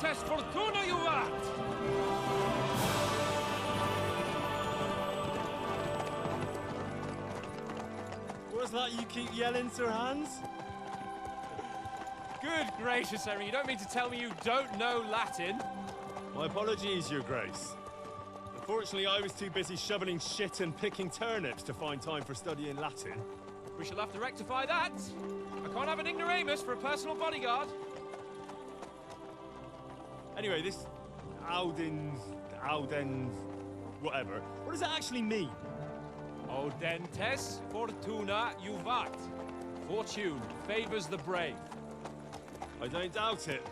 Audentes fortuna juvat! What's that you keep yelling, Sir Hans? Good gracious, Henry, you don't mean to tell me you don't know Latin? My apologies, Your Grace. Unfortunately, I was too busy shoveling shit and picking turnips to find time for studying Latin. We shall have to rectify that. I can't have an ignoramus for a personal bodyguard. Anyway, this Audens, whatever. What does that actually mean? Audentes fortuna juvat. Fortune favors the brave. I don't doubt it.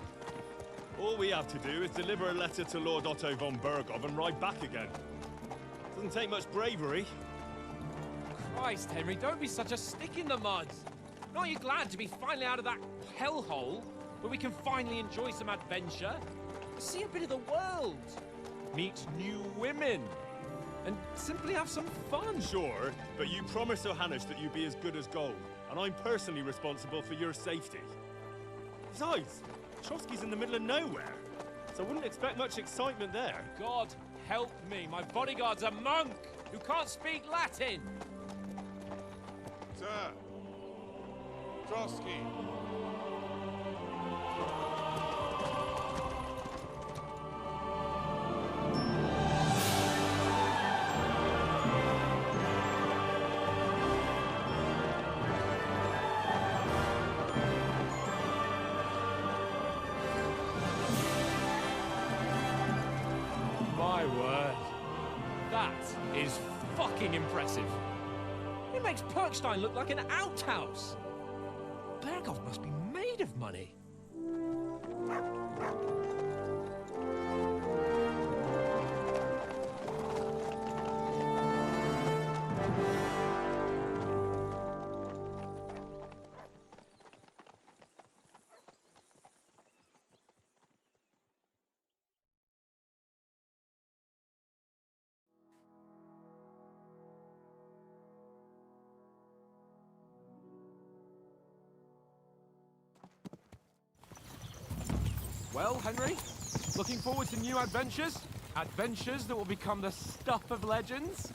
All we have to do is deliver a letter to Lord Otto von Berghoff and ride back again. Doesn't take much bravery. Christ, Henry, don't be such a stick in the mud. Aren't you glad to be finally out of that hellhole where we can finally enjoy some adventure? See a bit of the world. Meet new women. And simply have some fun. Sure, but you promised Johannes that you'd be as good as gold, and I'm personally responsible for your safety. Besides, Trotsky's in the middle of nowhere, so I wouldn't expect much excitement there. God help me, my bodyguard's a monk who can't speak Latin. Sir! Trotsky! My word. That is fucking impressive. It makes Perkstein look like an outhouse. Berghoff must be made of money. Well, Henry, looking forward to new adventures? Adventures that will become the stuff of legends?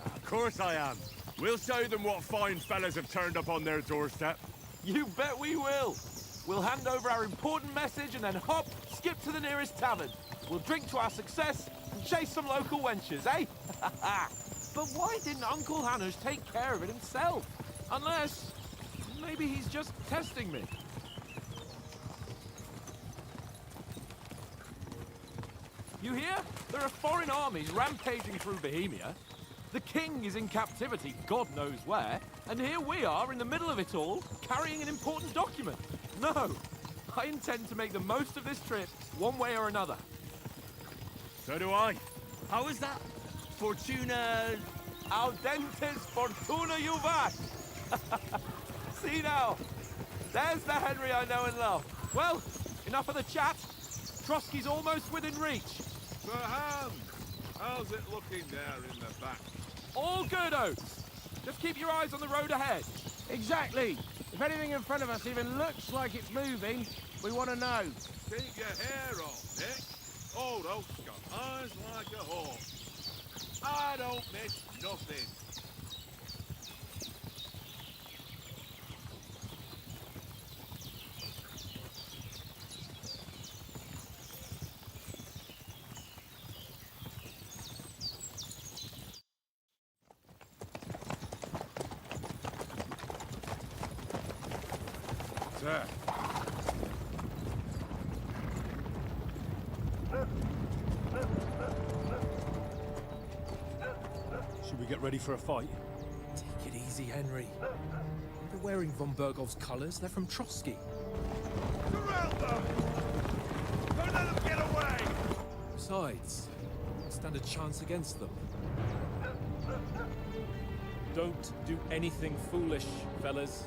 Of course I am. We'll show them what fine fellas have turned up on their doorstep. You bet we will. We'll hand over our important message and then hop, skip to the nearest tavern. We'll drink to our success and chase some local wenches, eh? But why didn't Uncle Hannes take care of it himself? Unless... maybe he's just testing me. You hear? There are foreign armies rampaging through Bohemia. The king is in captivity, God knows where, and here we are in the middle of it all, carrying an important document. No, I intend to make the most of this trip, one way or another. So do I. How is that? Fortuna... Audentes fortuna juvat! See now, there's the Henry I know and love. Well, enough of the chat. Trotsky's almost within reach. Sir Hans! How's it looking there in the back? All good, Oates. Just keep your eyes on the road ahead. Exactly. If anything in front of us even looks like it's moving, we want to know. Keep your hair on, Nick. Old Oak's got eyes like a hawk. I don't miss nothing. Sir. Should we get ready for a fight? Take it easy, Henry. They're wearing von Berghoff's colours. They're from Trotsky. Surround them! Don't let them get away! Besides, stand a chance against them. Don't do anything foolish, fellas.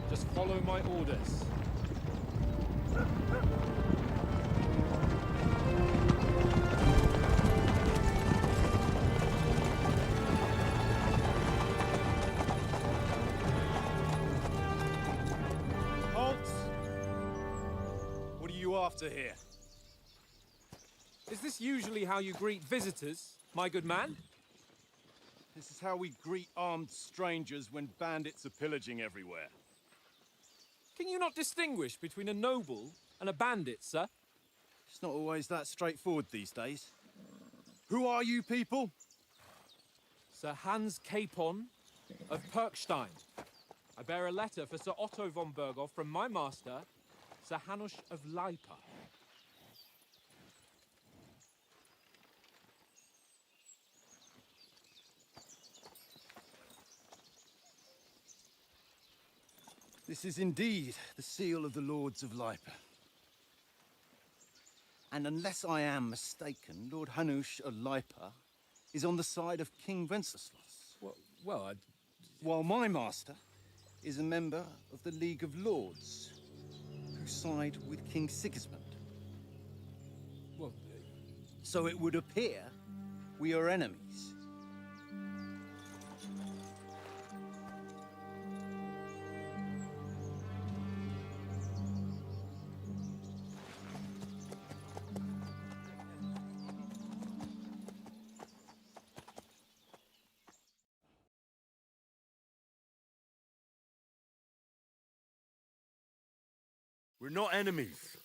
Just follow my orders. after here? Is this usually how you greet visitors, my good man? This is how we greet armed strangers when bandits are pillaging everywhere. Can you not distinguish between a noble and a bandit, sir? It's not always that straightforward these days. Who are you people? Sir Hans Capon of Perkstein. I bear a letter for Sir Otto von Berghoff from my master, Sir Hanush of Leipa. This is indeed the seal of the Lords of Leipa. And unless I am mistaken, Lord Hanush of Leipa is on the side of King Wenceslas. Well, While my master is a member of the League of Lords, who side with King Sigismund. well, So it would appear we are enemies. We're not enemies.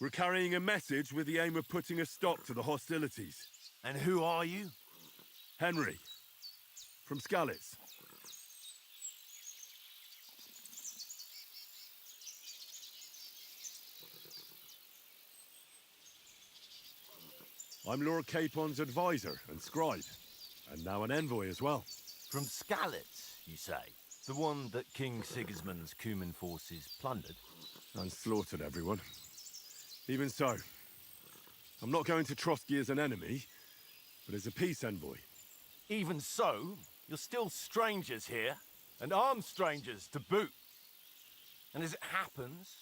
We're carrying a message with the aim of putting a stop to the hostilities. And who are you? Henry, from Skalitz. I'm Lord Capon's advisor and scribe, and now an envoy as well. From Skalitz, you say? The one that King Sigismund's Cuman forces plundered? And slaughtered everyone. Even so, I'm not going to Trotsky as an enemy, but as a peace envoy. Even so, you're still strangers here, and armed strangers to boot. And as it happens,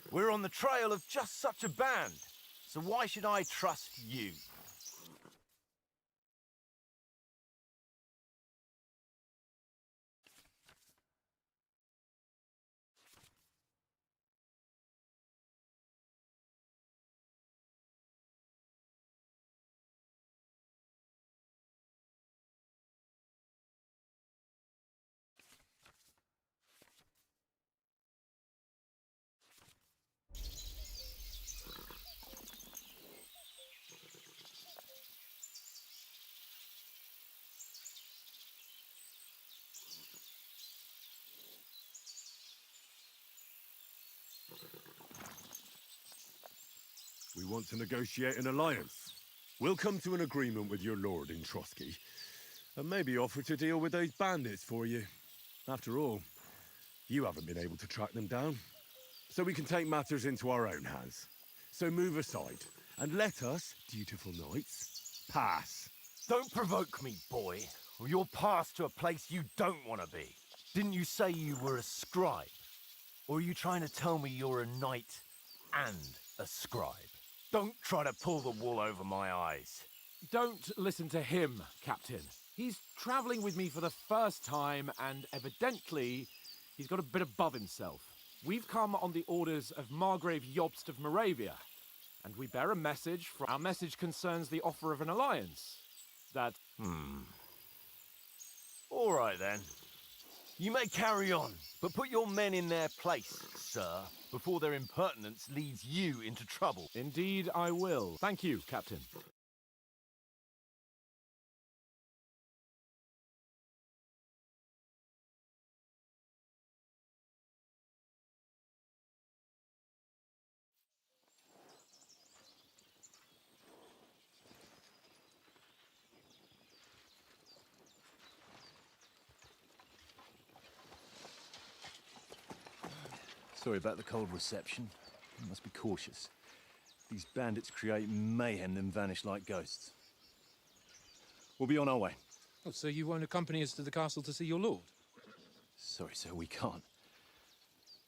we're on the trail of just such a band, so why should I trust you? We want to negotiate an alliance. We'll come to an agreement with your lord in Trotsky, and maybe offer to deal with those bandits for you. After all, you haven't been able to track them down. So we can take matters into our own hands. So move aside, and let us, dutiful knights, pass. Don't provoke me, boy, or you'll pass to a place you don't want to be. Didn't you say you were a scribe? Or are you trying to tell me you're a knight and a scribe? Don't try to pull the wool over my eyes. Don't listen to him, Captain. He's travelling with me for the first time, and evidently, he's got a bit above himself. We've come on the orders of Margrave Jobst of Moravia, and we bear a message. Our message concerns the offer of an alliance. That... All right, then. You may carry on, but put your men in their place, sir, before their impertinence leads you into trouble. Indeed, I will. Thank you, Captain. Sorry about the cold reception. You must be cautious. These bandits create mayhem then vanish like ghosts. We'll be on our way. Oh, so you won't accompany us to the castle to see your lord? Sorry, sir, we can't.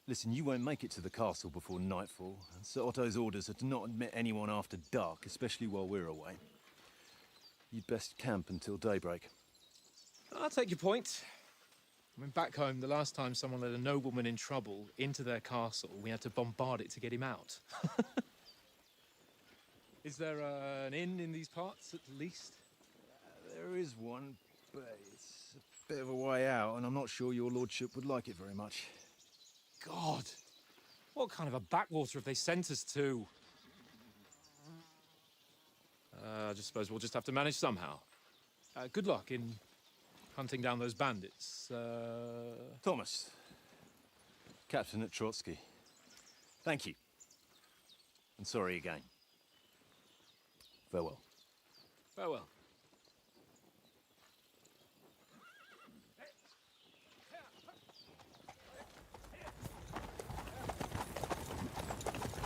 Listen, you won't make it to the castle before nightfall, and Sir Otto's orders are to not admit anyone after dark, especially while we're away. You'd best camp until daybreak. I'll take your point. I mean, back home, the last time someone let a nobleman in trouble into their castle, we had to bombard it to get him out. Is there an inn in these parts, at least? There is one, but it's a bit of a way out, and I'm not sure your lordship would like it very much. God! What kind of a backwater have they sent us to? I just suppose we'll just have to manage somehow. Good luck in hunting down those bandits. Thomas, Captain at Trotsky. Thank you. And sorry again. Farewell. Farewell.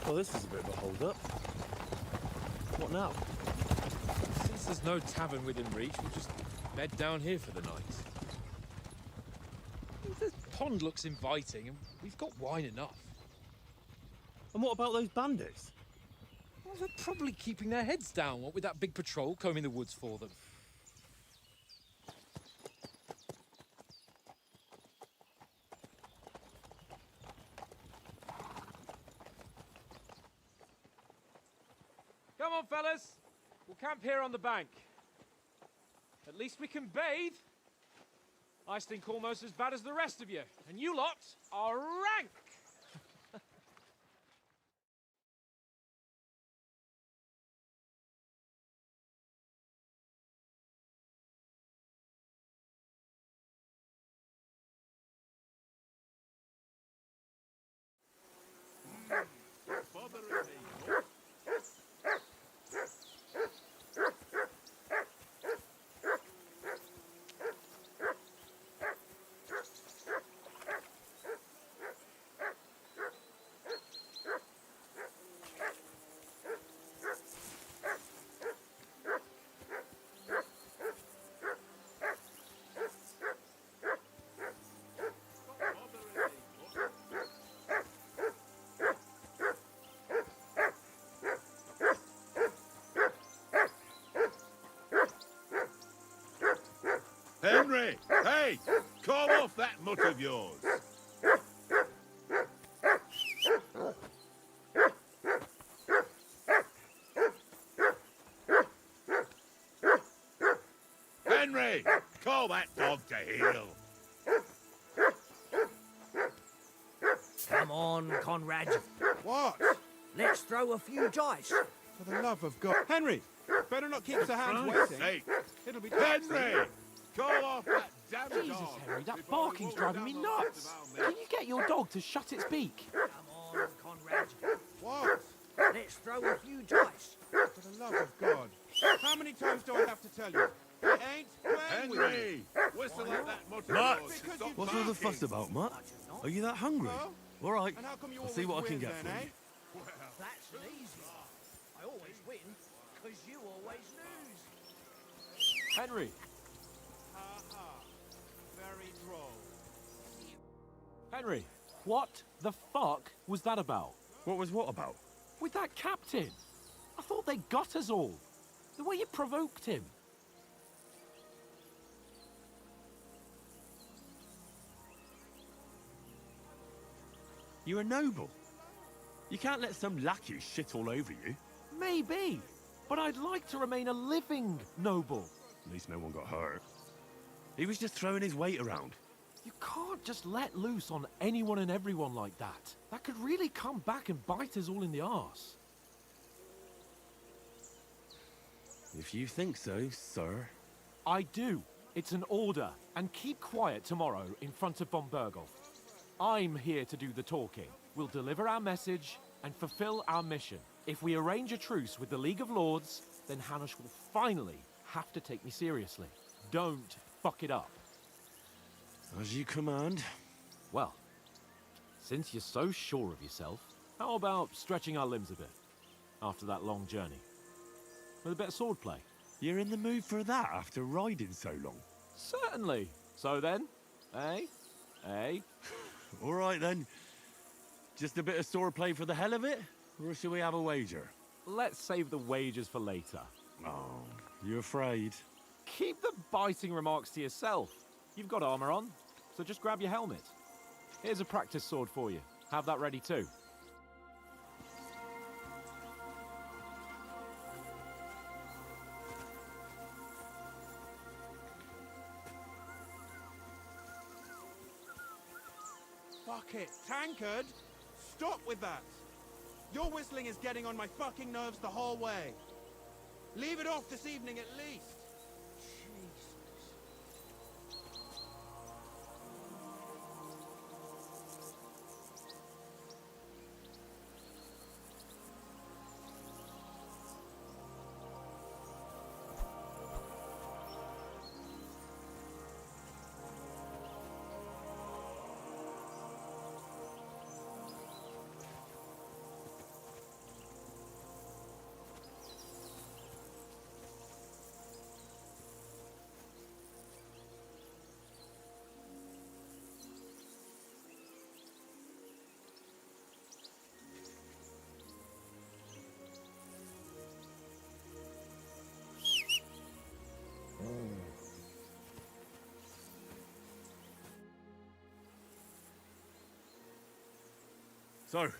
Well, this is a bit of a hold-up. What now? Since there's no tavern within reach, we'll just bed down here for the night. The pond looks inviting, and we've got wine enough. And what about those bandits? Well, they're probably keeping their heads down, what with that big patrol combing the woods for them. Come on, fellas. We'll camp here on the bank. At least we can bathe. I stink almost as bad as the rest of you, and you lot are rank! Henry! Hey! Call off that mutt of yours! Henry! Call that dog to heel! Come on, Conrad. What? Let's throw a few dice. For the love of God. Henry! Better not keep Sir Hans waiting. Hey! It'll be Henry! Call off that damn Jesus, dog! Henry, that before we barking's walk driving down me the nuts. last of Can you get your dog to shut its beak? Come on, Conrad. What? Let's throw a few dice. For the love of God. How many times do I have to tell you? I ain't playing with you. Henry! Whistle at that mutt of Mutt! yours. Because Stop you- What's all the barking. fuss about, Mutt? Are you that hungry? Well, All right, and how come you I'll see what I always can win get then, for eh? you. That's easy. I always win, because you always lose. Henry! Very droll. Henry! What the fuck was that about? What was what about? With that captain? I thought they got us all. The way you provoked him. You're a noble. You can't let some lackey shit all over you. Maybe. But I'd like to remain a living noble. At least no one got hurt. He was just throwing his weight around. You can't just let loose on anyone and everyone like that. That could really come back and bite us all in the arse. If you think so, sir. I do. It's an order. And keep quiet tomorrow in front of von Berghoff. I'm here to do the talking. We'll deliver our message and fulfill our mission. If we arrange a truce with the League of Lords, then Hanush will finally have to take me seriously. Don't fuck it up. As you command. Well, since you're so sure of yourself, how about stretching our limbs a bit after that long journey? With a bit of swordplay? You're in the mood for that after riding so long. Certainly. So then, eh? Eh? All right then. Just a bit of swordplay for the hell of it? Or shall we have a wager? Let's save the wagers for later. Oh, you afraid? Keep the biting remarks to yourself. You've got armor on, so just grab your helmet. Here's a practice sword for you. Have that ready too. Fuck it, tankard! Stop with that! Your whistling is getting on my fucking nerves the whole way. Leave it off this evening at least. Jesus. So,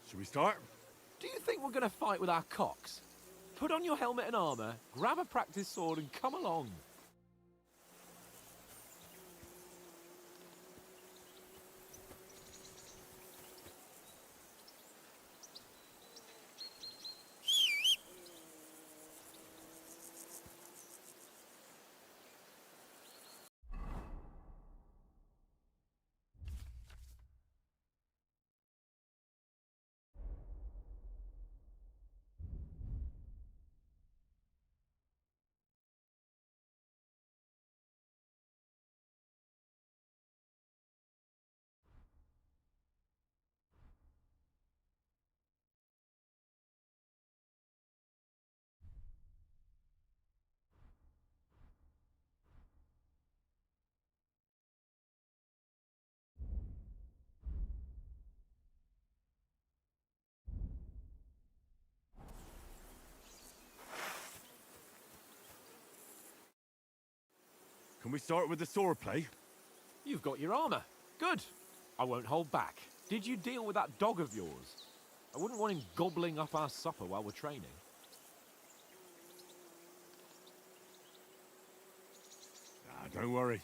should we start? Do you think we're going to fight with our cocks? Put on your helmet and armor, grab a practice sword and come along. Can we start with the sword play? You've got your armor. Good. I won't hold back. Did you deal with that dog of yours? I wouldn't want him gobbling up our supper while we're training. Don't worry.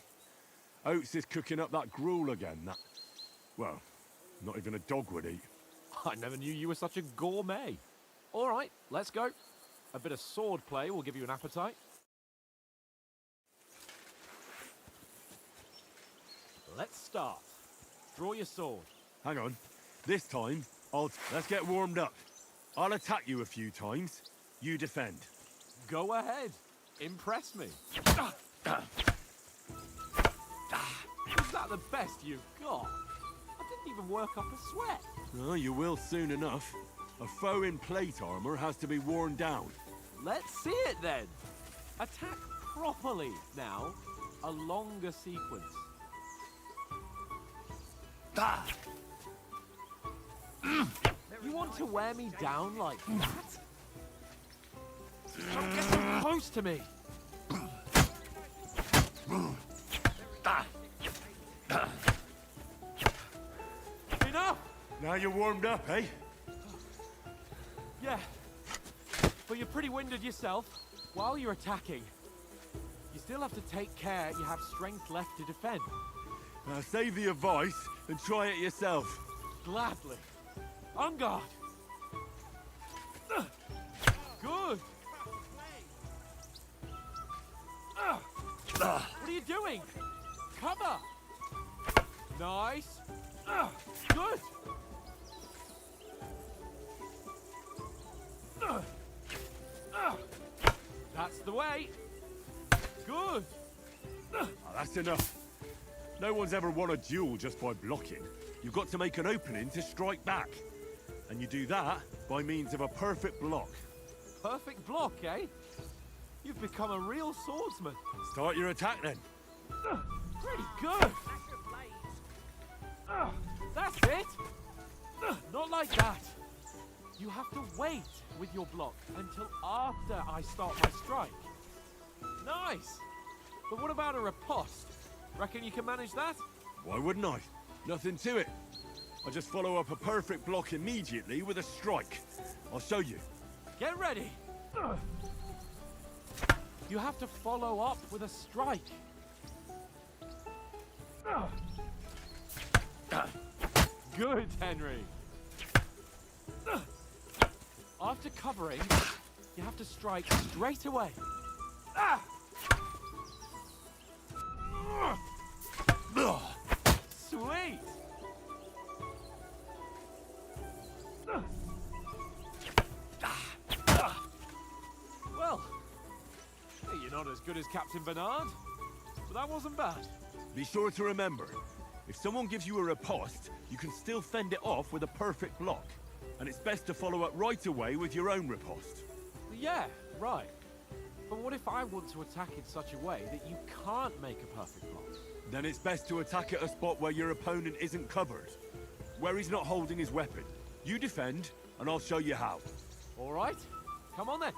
Oates is cooking up that gruel again, that... Well, not even a dog would eat. I never knew you were such a gourmet. All right, let's go. A bit of sword play will give you an appetite. Let's start. Draw your sword. Hang on. This time, Let's get warmed up. I'll attack you a few times. You defend. Go ahead. Impress me. Is that the best you've got? I didn't even work up a sweat. Oh, you will soon enough. A foe in plate armor has to be worn down. Let's see it then. Attack properly now. A longer sequence. You want to wear me down like that? Don't get so close to me. Enough! Now you're warmed up, eh? Yeah. But you're pretty winded yourself. While you're attacking, you still have to take care you have strength left to defend. Now save the advice and try it yourself. Gladly. On guard. Good. What are you doing? Cover. Nice. Good. That's the way. Good. Oh, that's enough. No one's ever won a duel just by blocking. You've got to make an opening to strike back. And you do that by means of a perfect block. Perfect block, eh? You've become a real swordsman. Start your attack then. Pretty good. That's it. Not like that. You have to wait with your block until after I start my strike. Nice. But what about a riposte? Reckon you can manage that? Why wouldn't I? Nothing to it. I just follow up a perfect block immediately with a strike. I'll show you. Get ready! You have to follow up with a strike. Good, Henry. After covering, you have to strike straight away. Sweet! Well, hey, you're not as good as Captain Bernard, but that wasn't bad. Be sure to remember, if someone gives you a riposte, you can still fend it off with a perfect block. And it's best to follow up right away with your own riposte. Yeah, right. But what if I want to attack in such a way that you can't make a perfect block? Then it's best to attack at a spot where your opponent isn't covered. Where he's not holding his weapon. You defend, and I'll show you how. All right, come on then.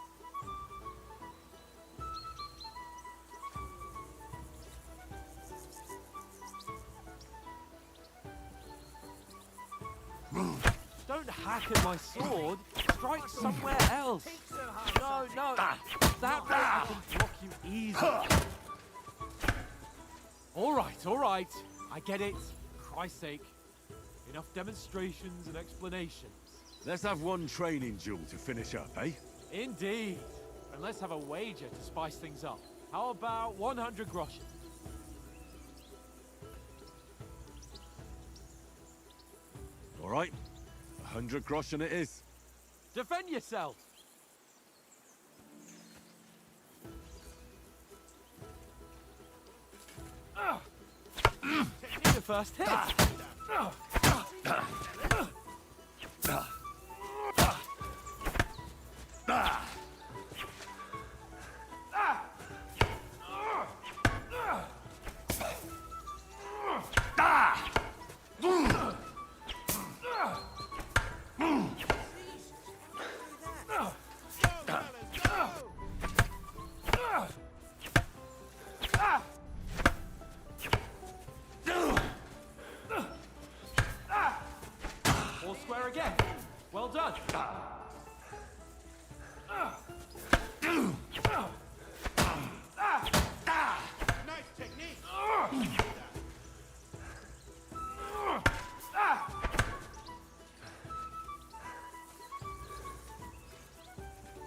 Don't hack at my sword. Strike somewhere else. No, no. That way I can block you easily. All right. I get it. For Christ's sake. Enough demonstrations and explanations. Let's have one training duel to finish up, eh? Indeed. And let's have a wager to spice things up. How about 100 groschen? All right. 100 groschen it is. Defend yourself! Need the first hit! All square again. Well done. Nice technique.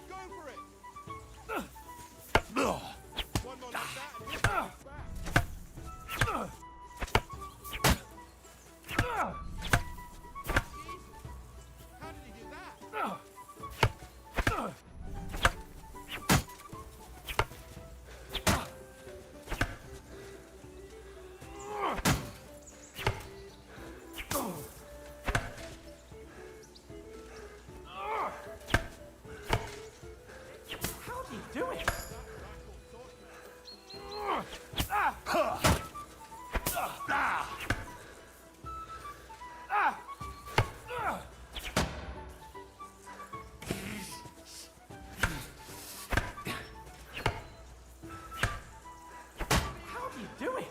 Go for it. One more like that and hit back. How did he do that? How do you do it? How do you do it?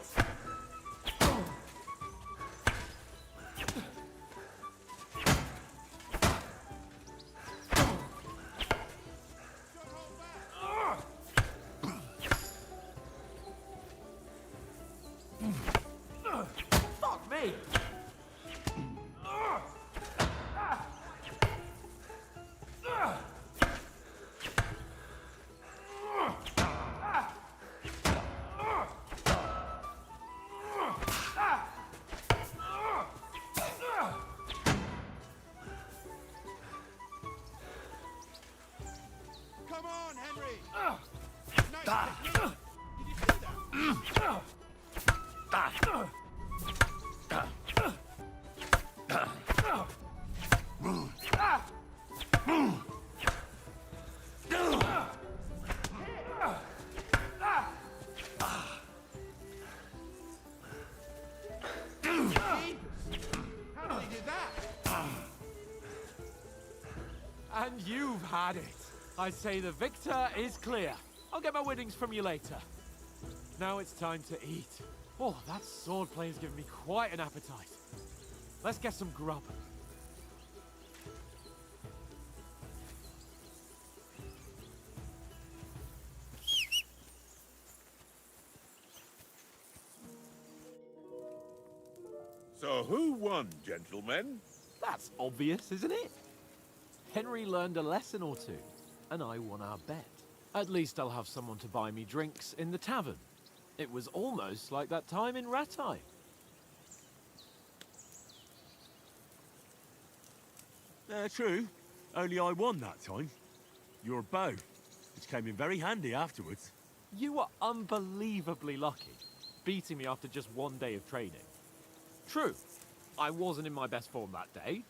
Fuck me! Come on, Henry. Nice technique. Did you see that? How did he do that? And you've had it. I say the victor is clear. I'll get my winnings from you later. Now it's time to eat. Oh, that sword play has given me quite an appetite. Let's get some grub. So who won, gentlemen? That's obvious, isn't it? Henry learned a lesson or two, and I won our bet. At least I'll have someone to buy me drinks in the tavern. It was almost like that time in Rattay. True. Only I won that time. Your bow, which came in very handy afterwards. You were unbelievably lucky, beating me after just one day of training. True, I wasn't in my best form that day.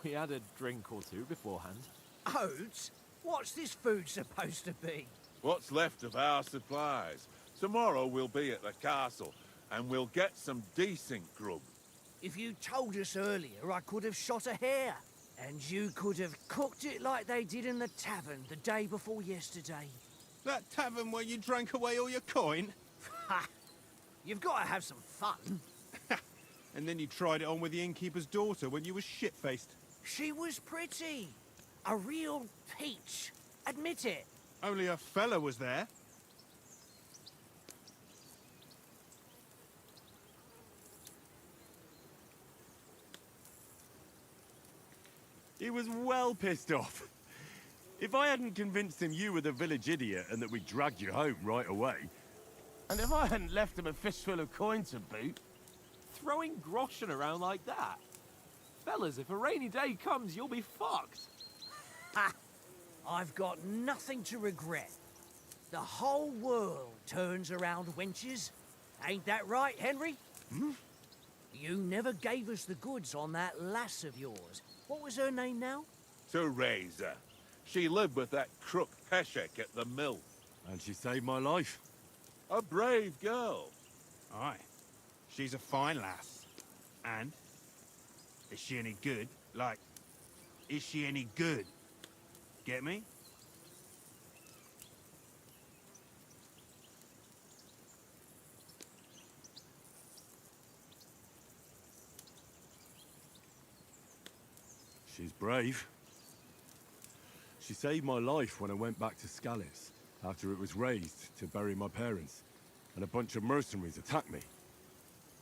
We had a drink or two beforehand. Oats? What's this food supposed to be? What's left of our supplies. Tomorrow we'll be at the castle, and we'll get some decent grub. If you told us earlier, I could have shot a hare. And you could have cooked it like they did in the tavern the day before yesterday. That tavern where you drank away all your coin? Ha! You've got to have some fun. And then you tried it on with the innkeeper's daughter when you were shit-faced. She was pretty. A real peach. Admit it. Only a fella was there. He was well pissed off. If I hadn't convinced him you were the village idiot and that we dragged you home right away... And if I hadn't left him a fistful of coin to boot, throwing groschen around like that. Fellas, if a rainy day comes, you'll be fucked. Ha! I've got nothing to regret. The whole world turns around wenches. Ain't that right, Henry? Hmm? You never gave us the goods on that lass of yours. What was her name now? Teresa. She lived with that crook Peshek at the mill. And she saved my life. A brave girl. Aye. She's a fine lass. And? Is she any good? Like, is she any good? Get me? She's brave. She saved my life when I went back to Scallis after it was raised to bury my parents, and a bunch of mercenaries attacked me.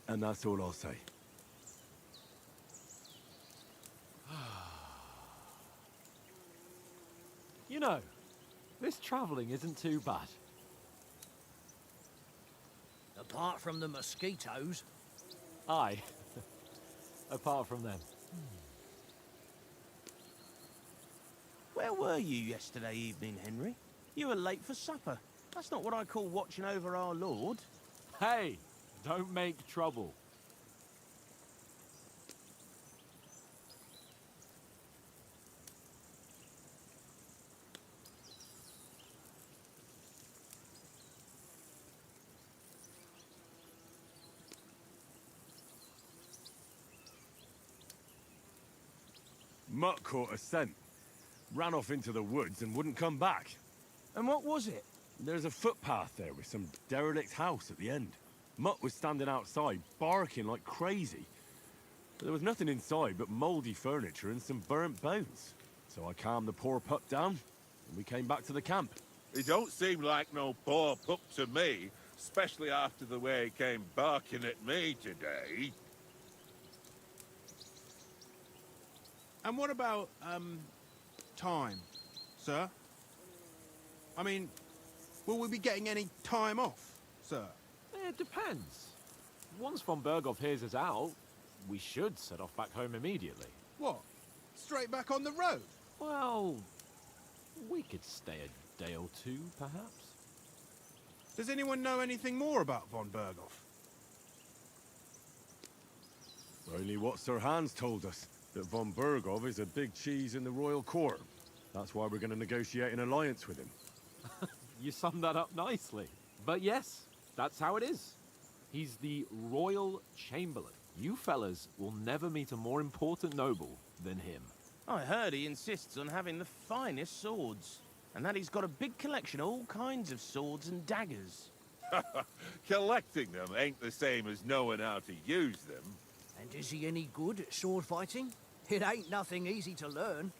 And that's all I'll say. You know, this travelling isn't too bad. Apart from the mosquitoes. Aye. Apart from them. Where were you yesterday evening, Henry? You were late for supper. That's not what I call watching over our lord. Hey, don't make trouble. Mutt caught a scent, ran off into the woods and wouldn't come back. And what was it? There's a footpath there with some derelict house at the end. Mutt was standing outside, barking like crazy. But there was nothing inside but mouldy furniture and some burnt bones. So I calmed the poor pup down, and we came back to the camp. He don't seem like no poor pup to me, especially after the way he came barking at me today. And what about, time, sir? I mean, will we be getting any time off, sir? It depends. Once von Berghoff hears us out, we should set off back home immediately. What? Straight back on the road? Well, we could stay a day or two, perhaps. Does anyone know anything more about von Berghoff? Only what Sir Hans told us, that von Berghoff is a big cheese in the royal court. That's why we're going to negotiate an alliance with him. You summed that up nicely. But yes, that's how it is. He's the royal chamberlain. You fellas will never meet a more important noble than him. I heard he insists on having the finest swords, and that he's got a big collection of all kinds of swords and daggers. Collecting them ain't the same as knowing how to use them. And is he any good at sword fighting? It ain't nothing easy to learn.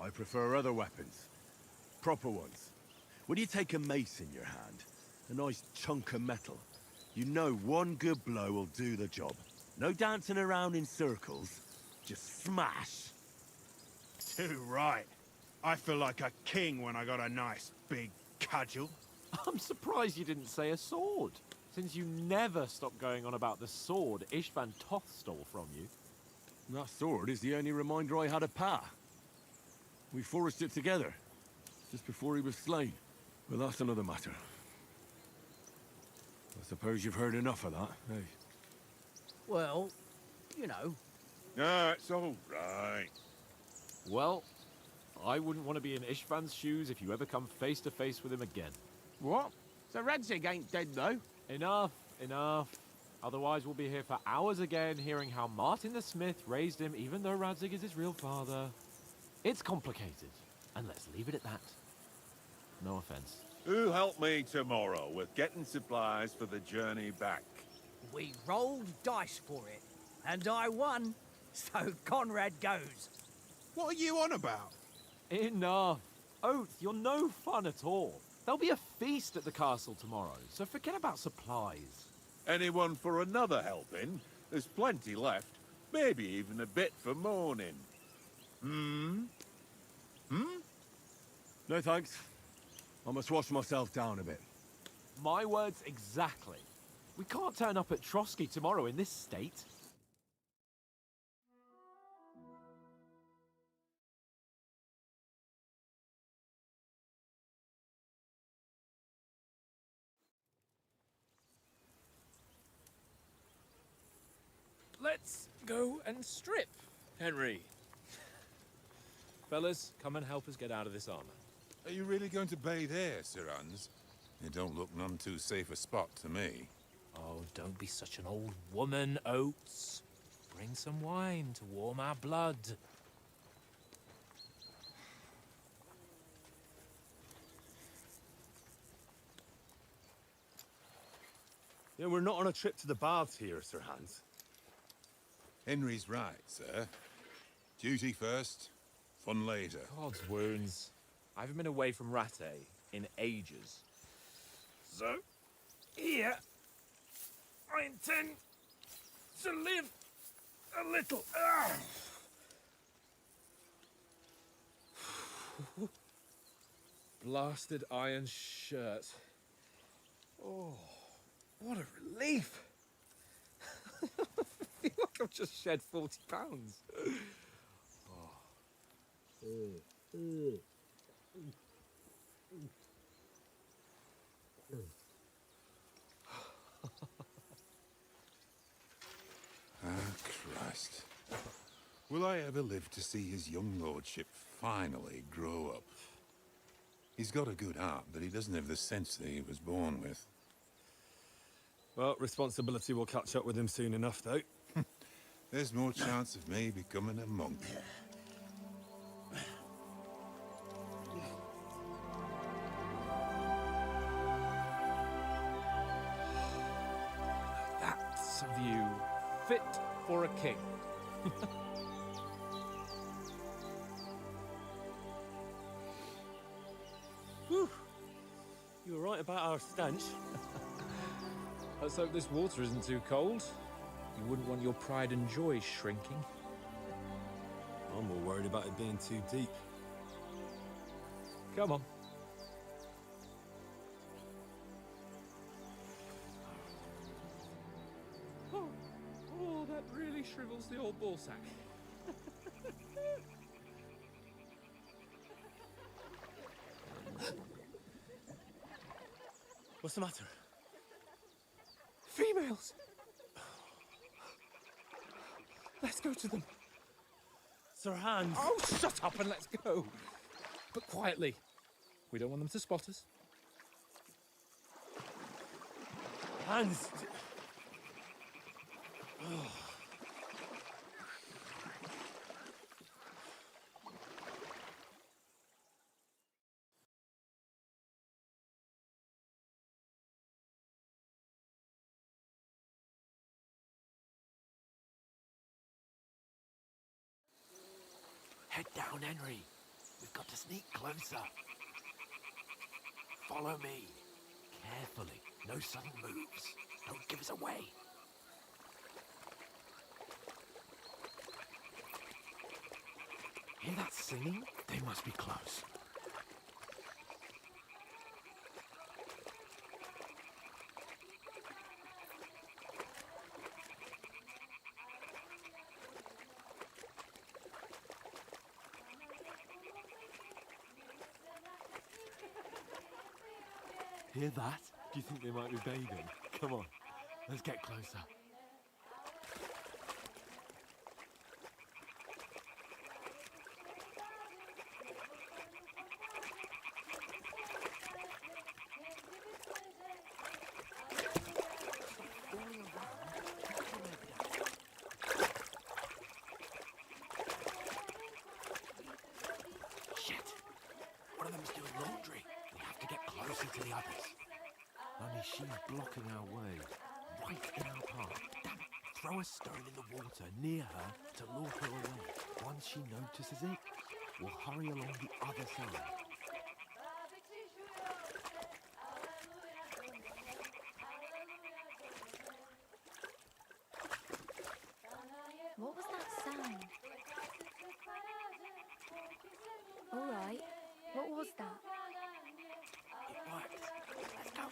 I prefer other weapons. Proper ones. When you take a mace in your hand, a nice chunk of metal, you know one good blow will do the job. No dancing around in circles, just smash. Too right. I feel like a king when I got a nice big cudgel. I'm surprised you didn't say a sword, since you never stop going on about the sword Ishvan Toth stole from you. That sword is the only reminder I had of Pa. We forged it together, just before he was slain. But that's another matter. I suppose you've heard enough of that, eh? Well, you know. No, it's all right. Well, I wouldn't want to be in Ishvan's shoes if you ever come face to face with him again. What? So Radzig ain't dead, though? Enough, enough. Otherwise we'll be here for hours again, hearing how Martin the Smith raised him, even though Radzig is his real father. It's complicated, and let's leave it at that. No offense. Who'll help me tomorrow with getting supplies for the journey back? We rolled dice for it, and I won, so Conrad goes. What are you on about? Enough. Oath, you're no fun at all. There'll be a feast at the castle tomorrow, so forget about supplies. Anyone for another helping? There's plenty left. Maybe even a bit for morning. No thanks. I must wash myself down a bit. My words exactly. We can't turn up at Trotsky tomorrow in this state. Let's go and strip, Henry. Fellas, come and help us get out of this armor. Are you really going to bathe here, Sir Hans? It don't look none too safe a spot to me. Oh, don't be such an old woman, Oates. Bring some wine to warm our blood. Yeah, we're not on a trip to the baths here, Sir Hans. Henry's right, sir. Duty first, fun later. God's wounds. I haven't been away from Rattay in ages. So, here, I intend to live a little. Blasted iron shirt. Oh, what a relief. I feel like I've just shed 40 pounds. Christ. Will I ever live to see his young lordship finally grow up? He's got a good heart, but he doesn't have the sense that he was born with. Well, responsibility will catch up with him soon enough, though. There's more chance of me becoming a monk. That's a view fit for a king. Whew. You were right about our stench. Let's hope this water isn't too cold. You wouldn't want your pride and joy shrinking. I'm more worried about it being too deep. Come on. Oh, that really shrivels the old ball sack. What's the matter? Females! Let's go to them. Sir Hans. Oh, shut up and let's go. But quietly. We don't want them to spot us. Hans. Head down, Henry. We've got to sneak closer. Follow me. Carefully. No sudden moves. Don't give us away. Hear that singing? They must be close. Hear that? Do you think they might be bathing? Come on, let's get closer. Shit! One of them's doing laundry. We have to get closer to the others. Only she's blocking our way, right in our path. Damn it! Throw a stone in the water near her to lure her away. Once she notices it, we'll hurry along the other side. What was that sound? All right. What was that? It worked. Let's go.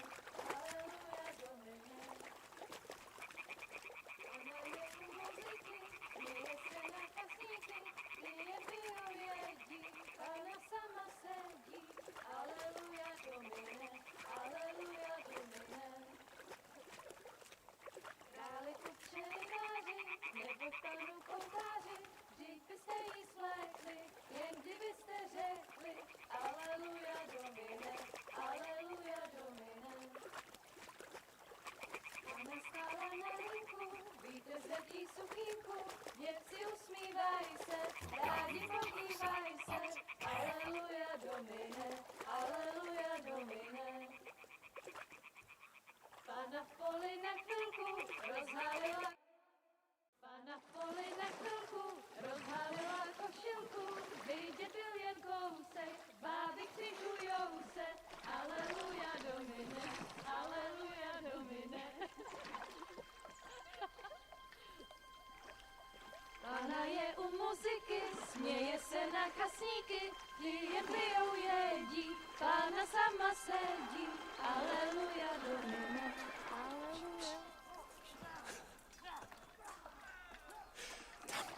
Pána je u muziky, směje se na kasníky, ti jen pijou jedí, Pána sama sedí, aleluja, domine, aleluja.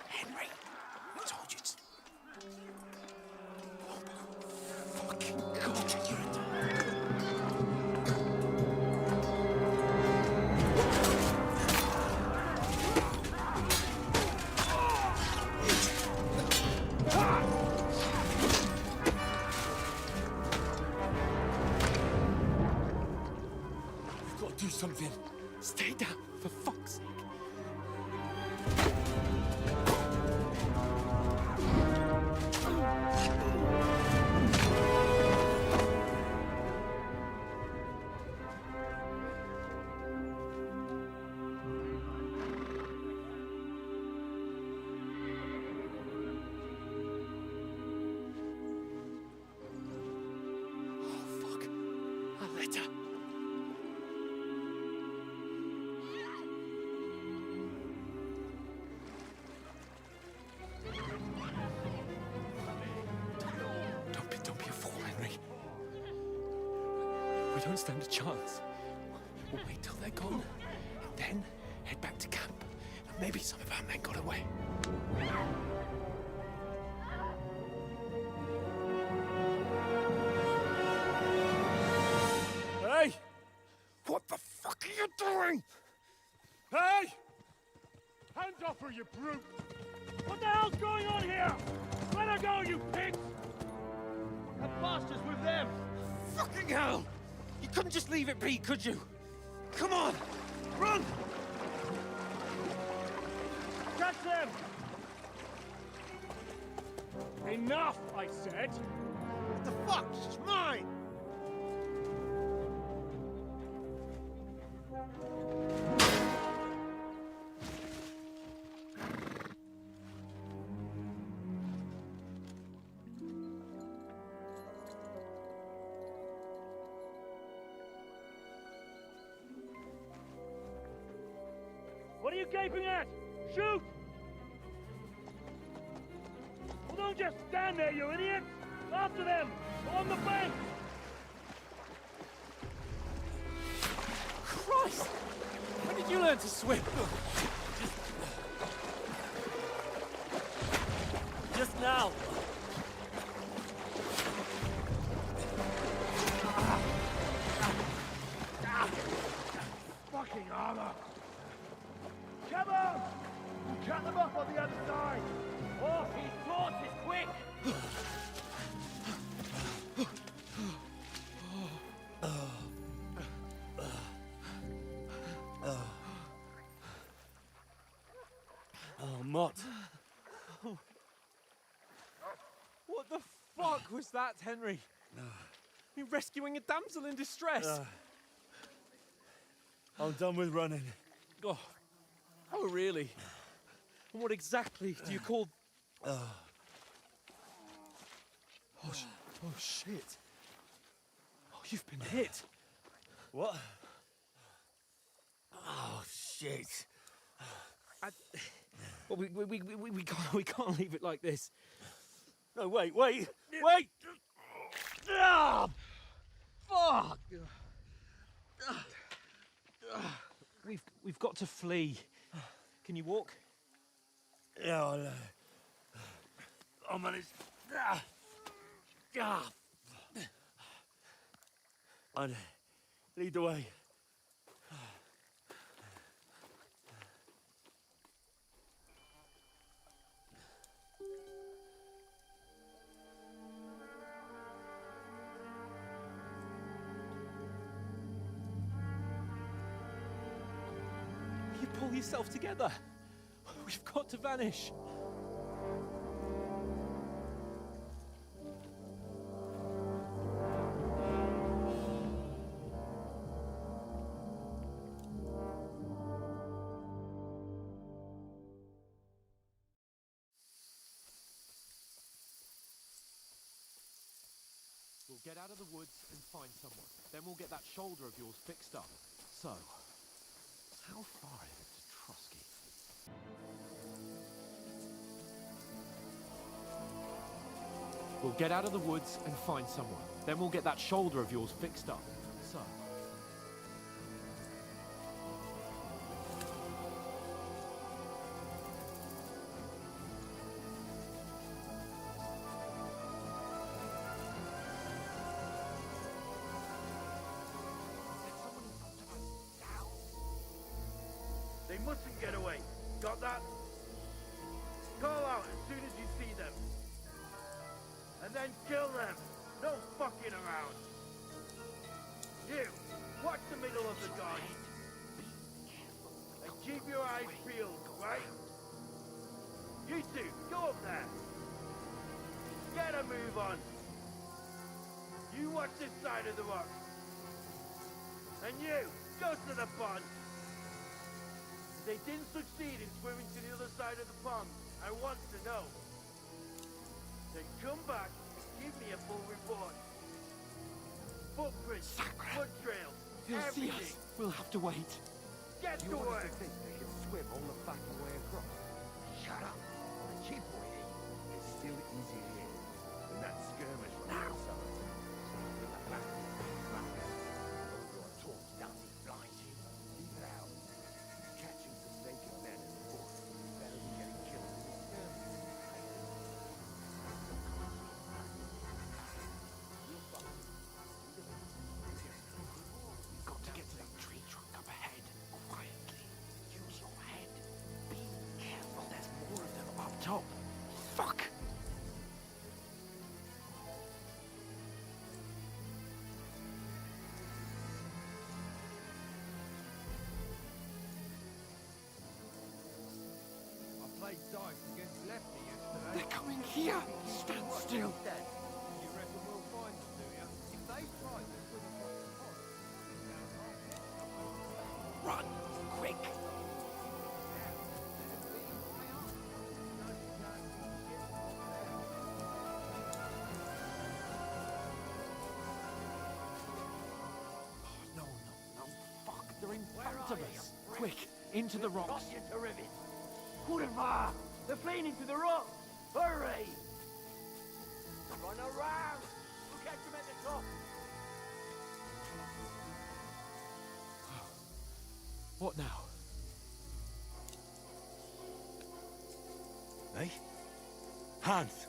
Henry, I told you to... Fucking God, you're a... Do something. Stay down, for fuck's sake. Oh, fuck. A letter. Don't be a fool, Henry. We don't stand a chance. We'll wait till they're gone, and then head back to camp. And maybe some of our men got away. Hey! What the fuck are you doing? Hey! Hands off her, you brute! What the hell's going on here? Let her go, you pigs! That bastard's with them! Fucking hell! You couldn't just leave it be, could you? Come on! Run! Catch them! Enough, I said! What the fuck? It's mine! What are you gaping at? Shoot! Well, don't just stand there, you idiots! After them! Along the bank! Christ! When did you learn to swim? Just now! Fucking armor! Come on! We'll cut them off on the other side! Oh, his horses, quick! Oh, Mutt. What the fuck was that, Henry? You're rescuing a damsel in distress. I'm done with running. Oh, really? And what exactly do you call... Oh, shit. Oh, you've been hit. What? Oh, shit. Well, we can't leave it like this. No, wait! Ah! Fuck! We've got to flee. Can you walk? Yeah, I'll manage. I'd lead the way. You pull yourself together. We've got to vanish. We'll get out of the woods and find someone. Then we'll get that shoulder of yours fixed up. So, how far is it to Trotsky? We'll get out of the woods and find someone. Then we'll get that shoulder of yours fixed up. So. They mustn't get away. Got that? Call out as soon as you see them. And then kill them. No fucking around. You, watch the middle of the garden. And keep your eyes peeled, right? You two, go up there. Get a move on. You watch this side of the rock. And you, go to the pond. If they didn't succeed in swimming to the other side of the pond, I want to know. Then come back and give me a full report. Footprints, foot trails, They'll see everything. us. We'll have to wait. Get to work. think they can swim all the fucking way across? Shut up. The cheap boy is still easy here. And that skirmish was outside. Your talk doesn't blind you. Leave it out. Catching some naked men in the bush is better than getting killed in a skirmish. We've got to get to that tree trunk up ahead, quietly. Use your head. Be careful, there's more of them up top. played dice against Lefty yesterday. They're coming here! Stand still! You reckon we'll find them, do you? If they try, they're pretty fucking hot. Run! Quick! No, fuck, they're in front of us! Quick, into the rocks! Kurva! They're playing into the rock! Hurry! Run around! We'll catch them at the top! What now? Hey? Hans!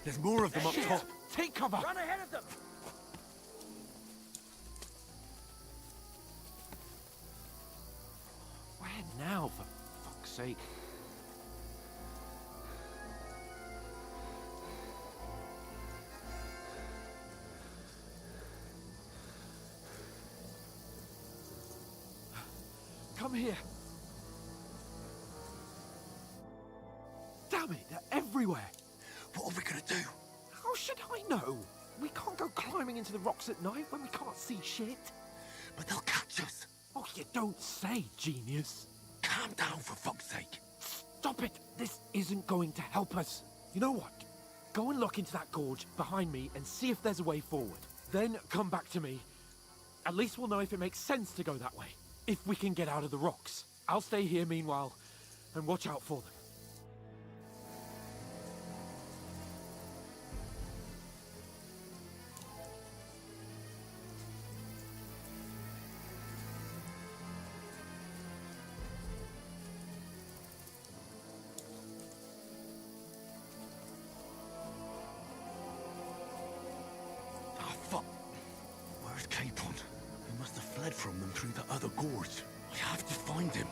There's more of them up top! Take cover! Run ahead of them! Where now, for fuck's sake? Come here. Damn it, they're everywhere. What are we gonna do? How should I know? We can't go climbing into the rocks at night when we can't see shit. But they'll catch us! Oh, you don't say, genius. Calm down, for fuck's sake! Stop it! This isn't going to help us. You know what? Go and look into that gorge behind me and see if there's a way forward. Then come back to me. At least we'll know if it makes sense to go that way. If we can get out of the rocks. I'll stay here meanwhile and watch out for them. Ah, fuck! Where's Capon? He must have fled from them through the other gorge. I have to find him.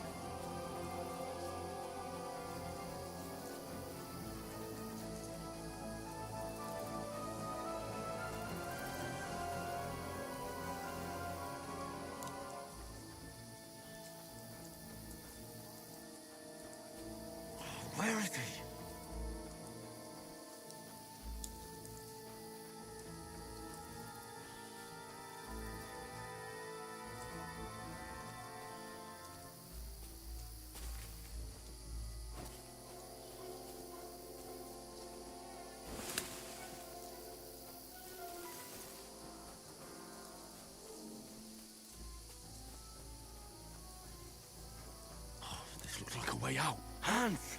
Where is he? This looks like a way out. Hans!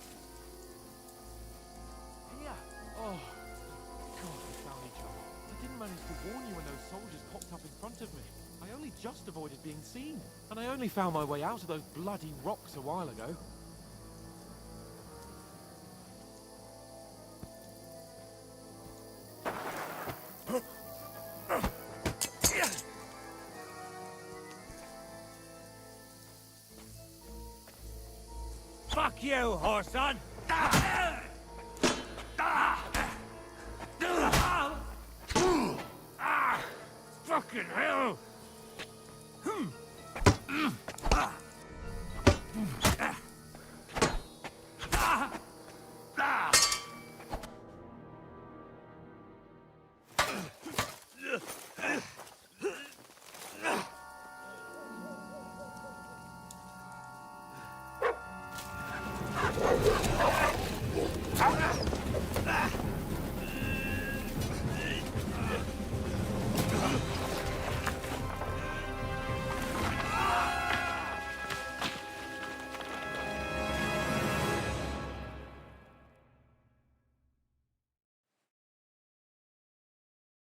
Here. Oh, God, we found each other. I didn't manage to warn you when those soldiers popped up in front of me. I only just avoided being seen. And I only found my way out of those bloody rocks a while ago. Fuck you, horse son! Fucking hell!